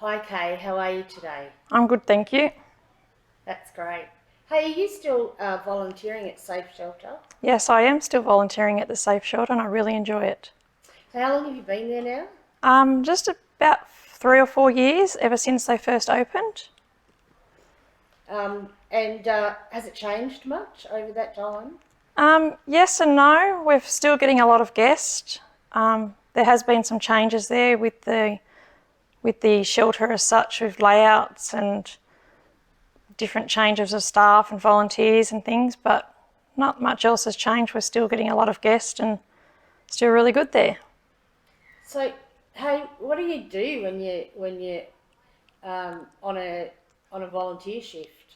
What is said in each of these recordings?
Hi Kay, how are you today? I'm good, thank you. That's great. Hey, are you still volunteering at Safe Shelter? Yes, I am still volunteering at the Safe Shelter and I really enjoy it. So how long have you been there now? Just about 3 or 4 years, ever since they first opened. And has it changed much over that time? Yes and no. We're still getting a lot of guests. There has been some changes there with the shelter as such, with layouts and different changes of staff and volunteers and things, but not much else has changed. We're still getting a lot of guests and still really good there. So, hey, what do you do when you on a volunteer shift?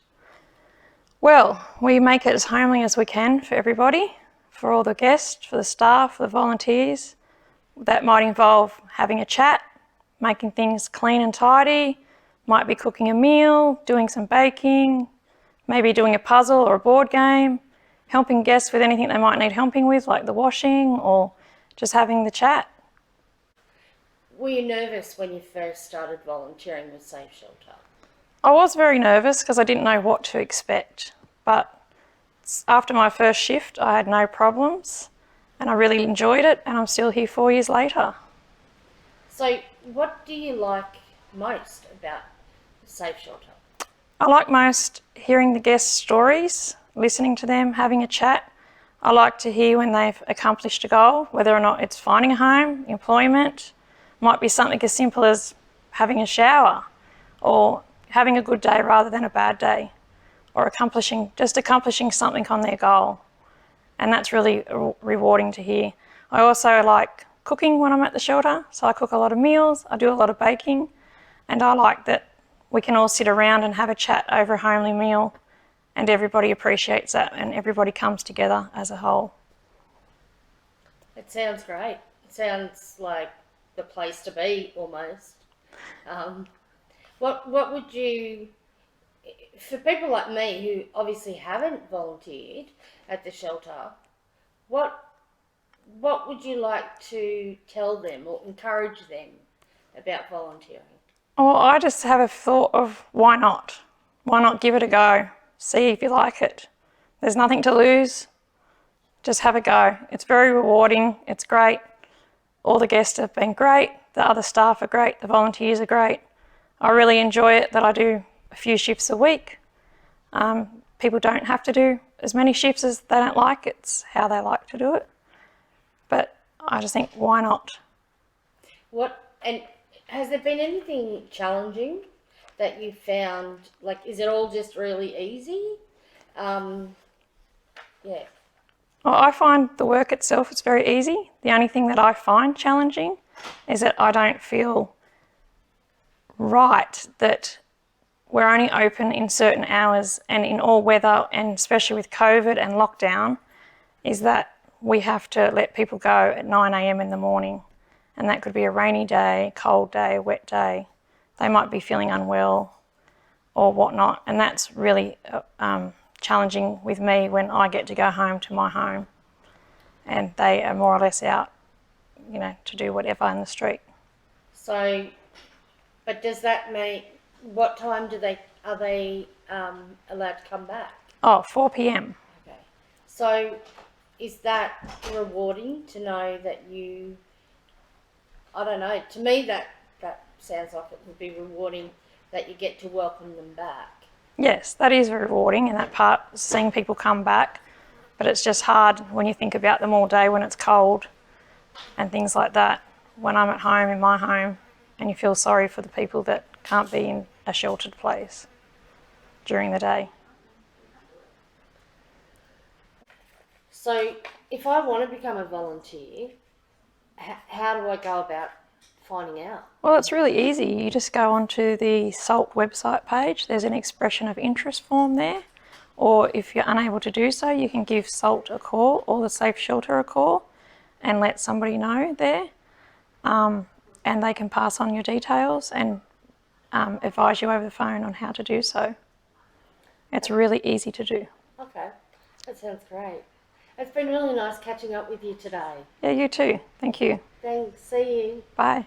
Well, we make it as homely as we can for everybody, for all the guests, for the staff, for the volunteers. That might involve having a chat, making things clean and tidy, might be cooking a meal, doing some baking, maybe doing a puzzle or a board game, helping guests with anything they might need helping with, like the washing, or just having the chat. Were you nervous when you first started volunteering with Safe Shelter? I was very nervous because I didn't know what to expect, but after my first shift I had no problems and I really enjoyed it, and I'm still here 4 years later. So, what do you like most about Safe Shelter? I like most hearing the guests' stories, listening to them, having a chat. I like to hear when they've accomplished a goal, whether or not it's finding a home, employment, might be something as simple as having a shower or having a good day rather than a bad day, or accomplishing something on their goal. And that's really rewarding to hear. I also like cooking when I'm at the shelter, so I cook a lot of meals, I do a lot of baking, and I like that we can all sit around and have a chat over a homely meal, and everybody appreciates that and everybody comes together as a whole. It sounds great. It sounds like the place to be almost. Um, what would you, for people like me who obviously haven't volunteered at the shelter, what what would you like to tell them or encourage them about volunteering? Well, I just have a thought of why not? Why not give it a go? See if you like it. There's nothing to lose. Just have a go. It's very rewarding. It's great. All the guests have been great. The other staff are great. The volunteers are great. I really enjoy it that I do a few shifts a week. People don't have to do as many shifts as they don't like. It's how they like to do it. But I just think, why not? What and has there been anything challenging that you found? Like, is it all just really easy? Um, yeah. Well, I find the work itself is very easy. The only thing that I find challenging is that I don't feel right that we're only open in certain hours and in all weather, and especially with COVID and lockdown, is that we have to let people go at 9 a.m. in the morning. And that could be a rainy day, cold day, wet day. They might be feeling unwell or whatnot. And that's really challenging with me when I get to go home to my home and they are more or less out, to do whatever in the street. So, but does that mean what time are they allowed to come back? Oh, 4 p.m. Okay. So, is that rewarding to know that you? I don't know. To me, that sounds like it would be rewarding that you get to welcome them back. Yes, that is rewarding, and that part, seeing people come back. But it's just hard when you think about them all day when it's cold and things like that. When I'm at home, in my home, and you feel sorry for the people that can't be in a sheltered place during the day. So, if I want to become a volunteer, how do I go about finding out? Well, it's really easy. You just go onto the SALT website page. There's an expression of interest form there. Or if you're unable to do so, you can give SALT a call or the Safe Shelter a call and let somebody know there. And they can pass on your details and advise you over the phone on how to do so. It's really easy to do. Okay, that sounds great. It's been really nice catching up with you today. Yeah, you too. Thank you. Thanks. See you. Bye.